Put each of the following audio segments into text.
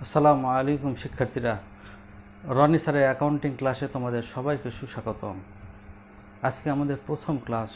আসসালামু আলাইকুম শিক্ষার্থীরা, রনি স্যারের অ্যাকাউন্টিং ক্লাসে তোমাদের সবাইকে সুস্বাগতম। আজকে আমাদের প্রথম ক্লাস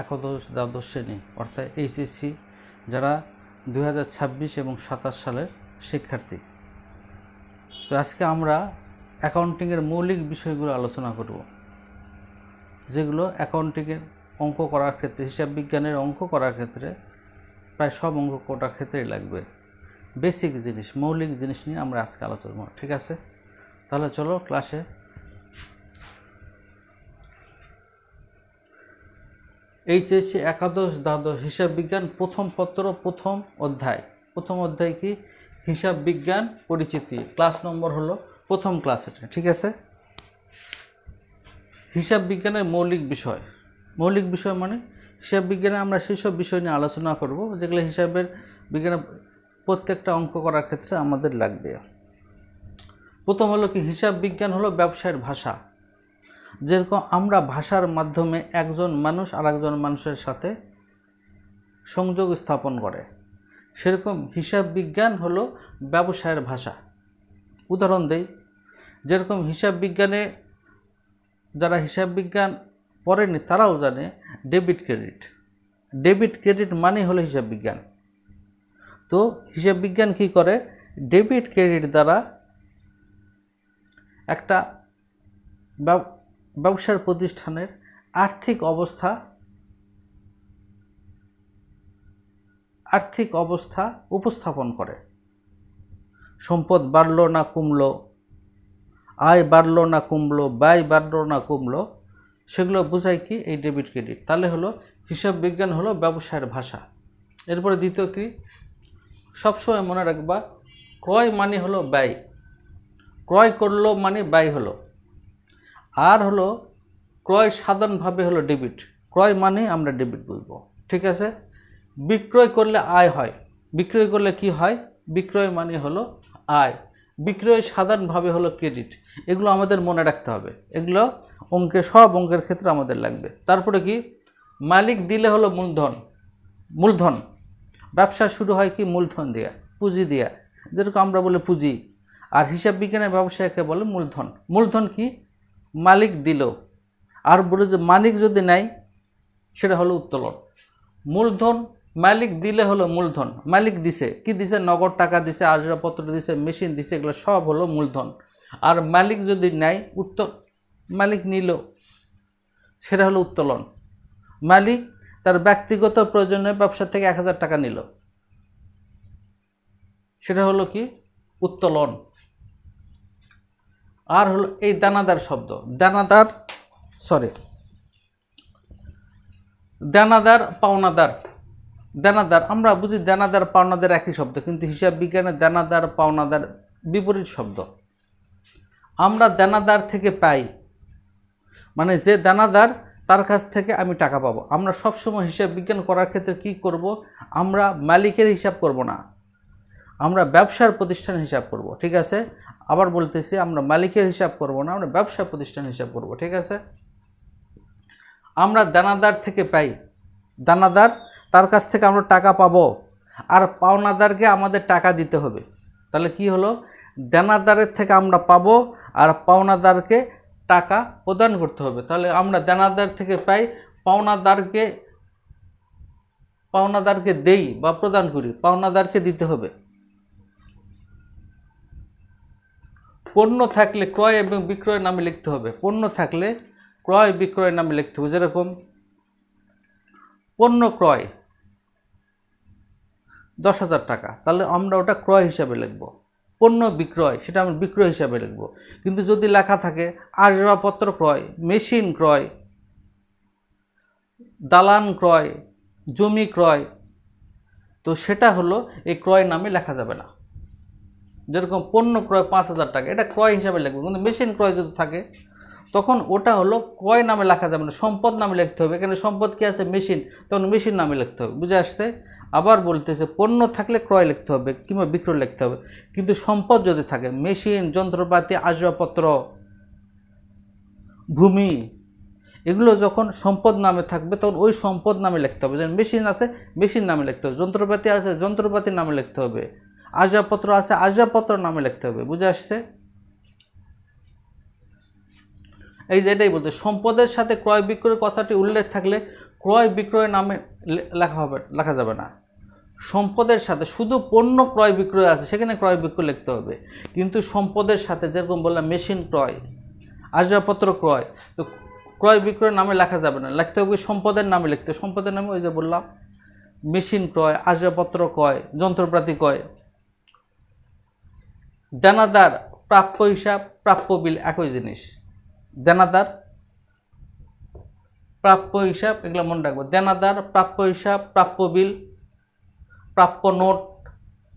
একাদশ দ্বাদশ শ্রেণী অর্থাৎ এইচএসসি যারা 2026 এবং 27 সালের শিক্ষার্থী। তো আজকে আমরা অ্যাকাউন্টিংয়ের মৌলিক বিষয়গুলো আলোচনা করব, যেগুলো অ্যাকাউন্টিংয়ের অঙ্ক করার ক্ষেত্রে, হিসাব বিজ্ঞানের অঙ্ক করার ক্ষেত্রে প্রায় সব অঙ্ক করার ক্ষেত্রেই লাগবে। বেসিক জিনিস, মৌলিক জিনিস নিয়ে আমরা আজকে আলোচনা করব, ঠিক আছে? তাহলে চলো ক্লাসে। এইচএসসি একাদশ দ্বাদশ হিসাব বিজ্ঞান প্রথম পত্র প্রথম অধ্যায় কি? হিসাব বিজ্ঞান পরিচিতি। ক্লাস নম্বর হলো প্রথম ক্লাস এটা, ঠিক আছে? হিসাব বিজ্ঞানের মৌলিক বিষয় মানে হিসাব বিজ্ঞানে আমরা সেই সব বিষয় নিয়ে আলোচনা করব যেগুলো হিসাবের বিজ্ঞানের প্রত্যেকটা অঙ্ক করার ক্ষেত্রে আমাদের লাগবে। প্রথম হলো কি, হিসাব বিজ্ঞান হলো ব্যবসায়ের ভাষা। যেরকম আমরা ভাষার মাধ্যমে একজন মানুষ আর একজন মানুষের সাথে সংযোগ স্থাপন করে, সেরকম হিসাব বিজ্ঞান হলো ব্যবসায়ের ভাষা। উদাহরণ দেই, যেরকম হিসাব বিজ্ঞানে যারা হিসাব বিজ্ঞান পড়েনি তারাও জানে ডেবিট ক্রেডিট মানে হলো হিসাব বিজ্ঞান। তো হিসাব বিজ্ঞান কি করে? ডেবিট ক্রেডিট দ্বারা একটা ব্যবসার প্রতিষ্ঠানের আর্থিক অবস্থা উপস্থাপন করে। সম্পদ বাড়লো না কমলো, আয় বাড়লো না কমলো, ব্যয় বাড়লো না কমলো, সেগুলো বোঝায় কি? এই ডেবিট ক্রেডিট। তাহলে হলো হিসাব বিজ্ঞান হলো ব্যবসায়ের ভাষা। এরপরে দ্বিতীয় কি, সবসময় মনে রাখবা, ক্রয় মানে হলো ব্যয়, ক্রয় করলো মানে ব্যয় হলো। আর হলো ক্রয় সাধারণভাবে হলো ডেবিট, ক্রয় মানে আমরা ডেবিট বুঝবো, ঠিক আছে? বিক্রয় করলে আয় হয়, বিক্রয় করলে কি হয়? বিক্রয় মানে হলো আয়। বিক্রয় সাধারণভাবে হলো ক্রেডিট। এগুলো আমাদের মনে রাখতে হবে, এগুলো সব অঙ্কের ক্ষেত্রে আমাদের লাগবে। তারপরে কি, মালিক দিলে হলো মূলধন। ব্যবসা শুরু হয় কি? মূলধন দেয়া, পুঁজি দেয়া, যেরকম আমরা বলি পুঁজি। আর হিসাব বিজ্ঞানের ব্যবসায়কে বলে মূলধন কি? মালিক দিল। আর বলে যে মালিক যদি নেয় সেটা হলো উত্তোলন। মূলধন মালিক দিলে হলো মূলধন, মালিক দিছে কি? দিছে নগদ টাকা দিছে, আসবাবপত্র দিছে, মেশিন দিছে, এগুলো সব হলো মূলধন। আর মালিক যদি নেয়, মালিক নিল, সেটা হলো উত্তোলন। মালিক তার ব্যক্তিগত প্রয়োজনে ব্যবসা থেকে 1000 টাকা নিল, সেটা হলো কি? উত্তোলন। আর হলো এই দানাদার শব্দ, দানাদার আমরা বুঝি দানাদার পাওনাদার একই শব্দ, কিন্তু হিসাব বিজ্ঞানে দানাদার পাওনাদার বিপরীত শব্দ। আমরা দানাদার থেকে পাই, মানে যে দানাদার তার কাছ থেকে আমি টাকা পাবো। আমরা সবসময় হিসাব বিজ্ঞান করার ক্ষেত্রে কি করব? আমরা মালিকের হিসাব করব না, আমরা ব্যবসার প্রতিষ্ঠান হিসাব করব, ঠিক আছে? আবার বলতেছি, আমরা মালিকের হিসাব করব না, আমরা ব্যবসা প্রতিষ্ঠান হিসাব করব, ঠিক আছে? আমরা দানাদার থেকে পাই, দানাদার তার কাছ থেকে আমরা টাকা পাবো, আর পাওনাদারকে আমাদের টাকা দিতে হবে। তাহলে কি হলো? দানাদারের থেকে আমরা পাবো আর পাওনাদারকে টাকা প্রদান করতে হবে। তাহলে আমরা দানাদার থেকে পাই, পাওনাদারকে দেই বা প্রদান করি, পাওনাদারকে দিতে হবে। পণ্য থাকলে ক্রয় এবং বিক্রয় নামে লিখতে হবে, পণ্য থাকলে ক্রয় বিক্রয় নামে লিখতে হবে। যেরকম পণ্য ক্রয় 10,000 টাকা, তাহলে আমরা ওটা ক্রয় হিসাবে লিখব। পণ্য বিক্রয় সেটা আমরা বিক্রয় হিসাবে লিখব। কিন্তু যদি লেখা থাকে আসবাবপত্র ক্রয়, মেশিন ক্রয়, দালান ক্রয়, জমি ক্রয়, তো সেটা হলো এই ক্রয় নামে লেখা যাবে না। যেরকম পণ্য ক্রয় 5,000 টাকা, এটা ক্রয় হিসাবে লিখবে। কিন্তু মেশিন ক্রয় যদি থাকে তখন ওটা হলো ক্রয় নামে লেখা যাবে না, সম্পদ নামে লিখতে হবে। এখানে সম্পদ কি আছে? মেশিন, তখন মেশিন নামে লিখতে হবে। বুঝে আসছে? আবার বলতেছে পণ্য থাকলে ক্রয় লিখতে হবে কিংবা বিক্রয় লিখতে হবে। কিন্তু সম্পদ যদি থাকে, মেশিন, যন্ত্রপাতি, আসবাবপত্র, ভূমি, এগুলো যখন সম্পদ নামে থাকবে তখন ওই সম্পদ নামে লিখতে হবে। যেমন মেশিন আছে, মেশিন নামে লিখতে হবে। যন্ত্রপাতি আছে, যন্ত্রপাতির নামে লিখতে হবে। আসবাবপত্র আছে, আসবাবপত্র নামে লিখতে হবে। বুঝে আসছে? এই যে এটাই বলতে, সম্পদের সাথে ক্রয় বিক্রয়ের কথাটি উল্লেখ থাকলে ক্রয় বিক্রয়ের নামে লেখা যাবে না। সম্পদের সাথে শুধু পণ্য ক্রয় বিক্রয় আছে, সেখানে ক্রয় বিক্রয় লিখতে হবে। কিন্তু সম্পদের সাথে, যেরকম বললাম মেশিন ক্রয়, আসবাবপত্র ক্রয়, তো ক্রয় বিক্রয়ের নামে লেখা যাবে না, লিখতে হবে সম্পদের নামে লিখতে। সম্পদের নামে ওই যে বললাম মেশিন ক্রয়, আসবাবপত্র ক্রয়, যন্ত্রপাতি ক্রয়। দেনাদার, প্রাপ্য হিসাব, প্রাপ্য বিল একই জিনিস। দেনাদার, প্রাপ্য হিসাব, এগুলো মনে রাখবো। দেনাদার, প্রাপ্য হিসাব, প্রাপ্য বিল, প্রাপ্য নোট,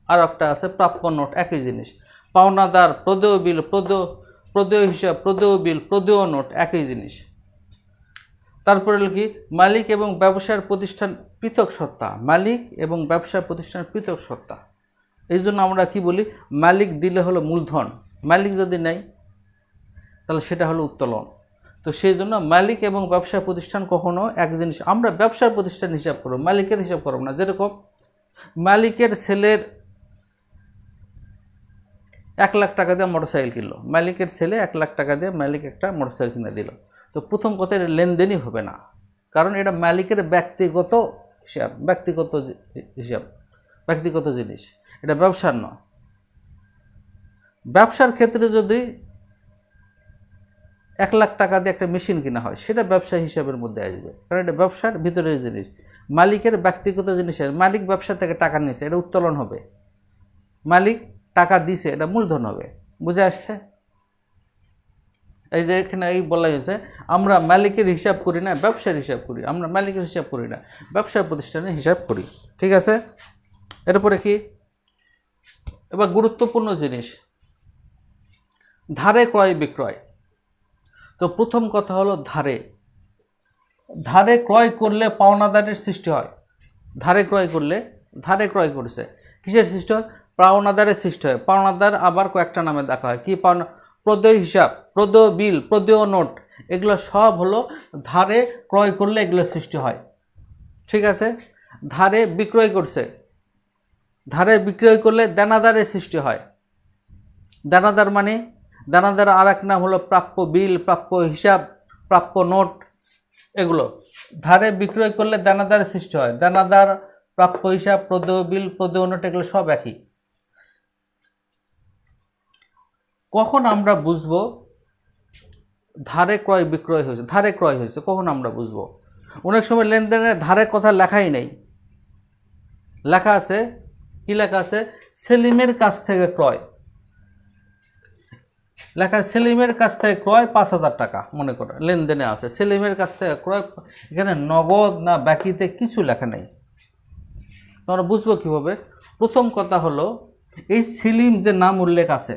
আর একটা আছে প্রাপ্য নোট, একই জিনিস। পাওনাদার, প্রদেয় বিল, প্রদেয় হিসাব, প্রদেয় বিল, প্রদেয় নোট, একই জিনিস। তারপরে হলো কি, মালিক এবং ব্যবসার প্রতিষ্ঠান পৃথক সত্তা। মালিক এবং ব্যবসার প্রতিষ্ঠান পৃথক সত্তা। এই জন্য আমরা কি বলি, মালিক দিলে হলো মূলধন, মালিক যদি নেই তাহলে সেটা হলো উত্তোলন। তো সেই জন্য মালিক এবং ব্যবসা প্রতিষ্ঠান কখনো এক জিনিস। আমরা ব্যবসার প্রতিষ্ঠান হিসাব করব, মালিকের হিসাব করব না। যেরকম মালিকের ছেলের 1 লাখ টাকা দিয়ে মোটরসাইকেল কিনলো, মালিকের ছেলে 1 লাখ টাকা দিয়ে মালিক একটা মোটরসাইকেল কিনে দিল। তো প্রথম কথা, এটা লেনদেনই হবে না, কারণ এটা মালিকের ব্যক্তিগত হিসাব, ব্যক্তিগত জিনিস, এটা ব্যবসার নয়। ব্যবসার ক্ষেত্রে যদি 1 লাখ টাকা দিয়ে একটা মেশিন কিনা হয়, সেটা ব্যবসা হিসাবের মধ্যে আসবে, কারণ এটা ব্যবসার ভিতরের জিনিস, মালিকের ব্যক্তিগত জিনিসের। মালিক ব্যবসা থেকে টাকা নিয়েছে, এটা উত্তোলন হবে। মালিক টাকা দিছে, এটা মূলধন হবে। বুঝে আসছে? এই যে এখানে এই বলা হয়েছে, আমরা মালিকের হিসাব করি না, ব্যবসার হিসাব করি। আমরা মালিকের হিসাব করি না, ব্যবসার প্রতিষ্ঠানের হিসাব করি। ঠিক আছে? এরপরে কি, এবার গুরুত্বপূর্ণ জিনিস, ধারে ক্রয় বিক্রয়। তো প্রথম কথা হলো ধারে। ধারে ক্রয় করলে পাওনাদারের সৃষ্টি হয়। ধারে ক্রয় করলে, ধারে ক্রয় করছে, কিসের সৃষ্টি হয়? পাওনাদারের সৃষ্টি হয়। পাওনাদার আবার কয়েকটা নামে দেখা হয়। কি পাওনা? প্রদেয় হিসাব, প্রদেয় বিল, প্রদেয় নোট, এগুলো সব হলো ধারে ক্রয় করলে এগুলো সৃষ্টি হয়। ঠিক আছে? ধারে বিক্রয় করছে, ধারে বিক্রয় করলে দেনাদারের সৃষ্টি হয়। দেনাদার মানে, দেনাদার আর এক নাম হলো প্রাপ্য বিল, প্রাপ্য হিসাব, প্রাপ্য নোট, এগুলো ধারে বিক্রয় করলে দেনাদারের সৃষ্টি হয়। দেনাদার, প্রাপ্য হিসাব, প্রদেয় বিল, প্রদেয় নোট, এগুলো সব একই। কখন আমরা বুঝবো ধারে ক্রয় বিক্রয় হয়েছে, ধারে ক্রয় হয়েছে, কখন আমরা বুঝবো? অনেক সময় লেনদেনের ধারে কথা লেখাই নেই, লেখা আছে কি, লেখা আছে সেলিমের কাছ থেকে ক্রয়, লেখা সেলিমের কাছ থেকে ক্রয় 5,000 টাকা, মনে করো লেনদেনে আছে, সেলিমের কাছ থেকে ক্রয়। এখানে নগদ না বাকিতে কিছু লেখা নেই। তোমরা বুঝবো কিভাবে? প্রথম কথা হলো, এই সেলিম যে নাম উল্লেখ আছে,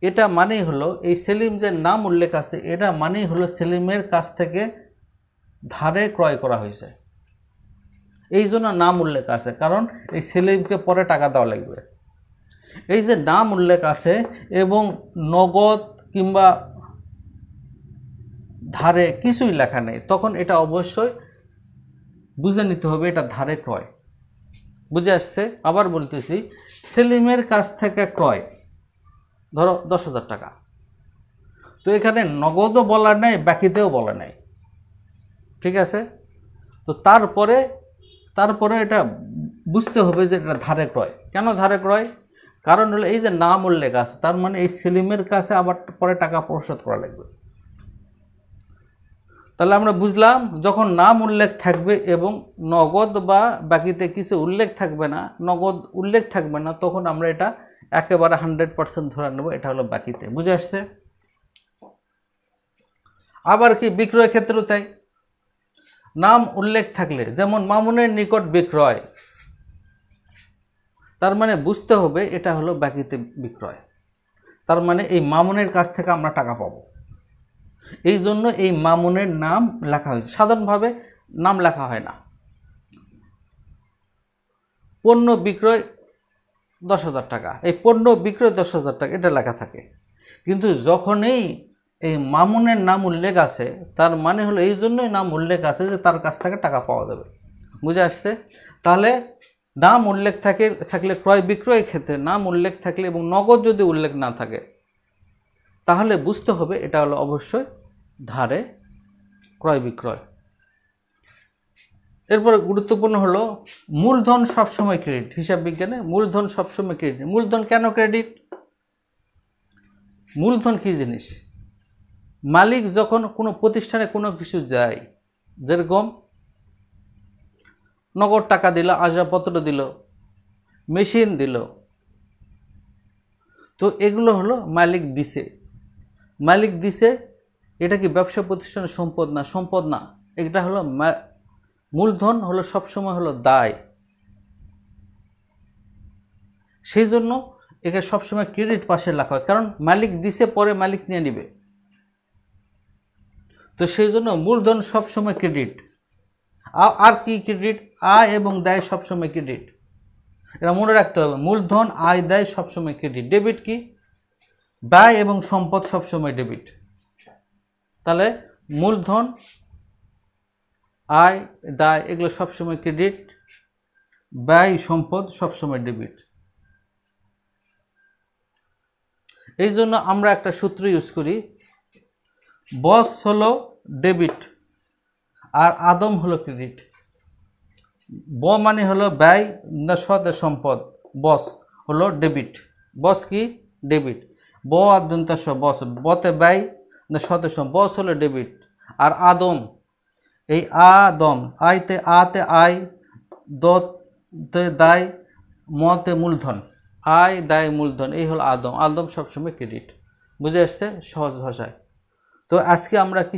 এটা মানেই হলো, এই সেলিম যে নাম উল্লেখ আছে, এটা মানেই হলো সেলিমের কাছ থেকে ধারে ক্রয় করা হয়েছে। এই জন্য নাম উল্লেখ আছে, কারণ এই সেলিমকে পরে টাকা দেওয়া লাগবে। এই যে নাম উল্লেখ আছে এবং নগদ কিংবা ধারে কিছুই লেখা নেই, তখন এটা অবশ্যই বুঝে নিতে হবে এটা ধারে ক্রয়। বুঝে আসছে? আবার বলতেছি, সেলিমের কাছ থেকে ক্রয়, ধরো 10,000 টাকা। তো এখানে নগদও বলা নেই, বাকিতেও বলা নেই। ঠিক আছে? তো তারপরে এটা বুঝতে হবে যে এটা ধারে ক্রয়। কেন ধারে ক্রয়? কারণ হলো এই যে নাম উল্লেখ আছে, তার মানে এই সেলিমের কাছে আবার পরে টাকা পরিশোধ করা লাগবে। তাহলে আমরা বুঝলাম, যখন নাম উল্লেখ থাকবে এবং নগদ বা বাকিতে কিছু উল্লেখ থাকবে না, নগদ উল্লেখ থাকবে না, তখন আমরা এটা একেবারে 100% ধরে নেব এটা হলো বাকিতে। বুঝে আসছে? আবার কি বিক্রয় ক্ষেত্রেও তাই, নাম উল্লেখ থাকলে, যেমন মামুনের নিকট বিক্রয়, তার মানে বুঝতে হবে এটা হলো বাকিতে বিক্রয়, তার মানে এই মামুনের কাছ থেকে আমরা টাকা পাবো। এই জন্য এই মামুনের নাম লেখা হয়েছে, সাধারণভাবে নাম লেখা হয় না। পণ্য বিক্রয় 10,000 টাকা, এই পণ্য বিক্রয় 10,000 টাকা, এটা লেখা থাকে। কিন্তু যখনই এই মামুনের নাম উল্লেখ আছে, তার মানে হলো এই জন্যই নাম উল্লেখ আছে যে তার কাছ থেকে টাকা পাওয়া যাবে। বুঝে আসছে? তাহলে নাম উল্লেখ থাকলে ক্রয় বিক্রয়ের ক্ষেত্রে নাম উল্লেখ থাকলে এবং নগদ যদি উল্লেখ না থাকে তাহলে বুঝতে হবে এটা হলো অবশ্যই ধারে ক্রয় বিক্রয়। এরপরে গুরুত্বপূর্ণ হলো মূলধন সবসময় ক্রেডিট। হিসাব বিজ্ঞানে মূলধন সবসময় ক্রেডিট। মূলধন কেন ক্রেডিট? মূলধন কী জিনিস? মালিক যখন কোনো প্রতিষ্ঠানে কোনো কিছু দেয়, যেরকম নগদ টাকা দিল, আসবাবপত্র দিল, মেশিন দিল, তো এগুলো হলো মালিক দিছে। মালিক দিছে, এটা কি ব্যবসা প্রতিষ্ঠানের সম্পদ না? সম্পদ না। এটা হলো মূলধন হলো সবসময় হলো দায়। সেই জন্য একে সবসময় ক্রেডিট পাশে রাখা হয়, কারণ মালিক দিছে, পরে মালিক নিয়ে নিবে। তো সেই জন্য মূলধন সবসময় ক্রেডিট। আর কি ক্রেডিট? আয় এবং দায় সবসময় ক্রেডিট। এটা মনে রাখতে হবে। মূলধন, আয়, দায় সবসময় ক্রেডিট। ডেবিট কি? ব্যয় এবং সম্পদ সবসময় ডেবিট। তাহলে মূলধন, আয়, দায় এগুলো সবসময় ক্রেডিট, ব্যয়, সম্পদ সবসময় ডেবিট। এই জন্য আমরা একটা সূত্র ইউজ করি, বস হলো ডেবিট আর আদম হলো ক্রেডিট। ব মানে হলো ব্যয়, সদ সম্পদ, বস হলো ডেবিট। বস কি? ডেবিট। ব আর দন্তাস বস, বতে ব্যয়, সদ সম্পদ, বস হলো ডেবিট। আর আদম, এই আদম, আতে আয়, দতে দায়, মতে মূলধন, আয়, দায়, মূলধন, এই হলো আদম। আদম সবসময় ক্রেডিট। বুঝে আসছে সহজ ভাষায়? তো আজকে আমরা কি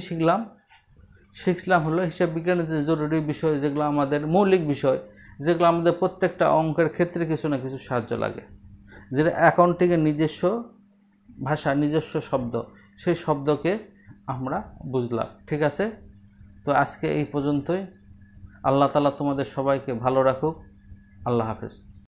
শিখলাম হলো হিসাব বিজ্ঞানের যে জরুরি বিষয়, যেগুলো আমাদের মৌলিক বিষয়, যেগুলো আমাদের প্রত্যেকটা অঙ্কের ক্ষেত্রে কিছু না কিছু সাহায্য লাগে, যেটা অ্যাকাউন্টিংয়ের নিজস্ব ভাষা, নিজস্ব শব্দ, সেই শব্দকে আমরা বুঝলাম। ঠিক আছে? তো আজকে এই পর্যন্তই। আল্লাহ তাআলা তোমাদের সবাইকে ভালো রাখুক। আল্লাহ হাফেজ।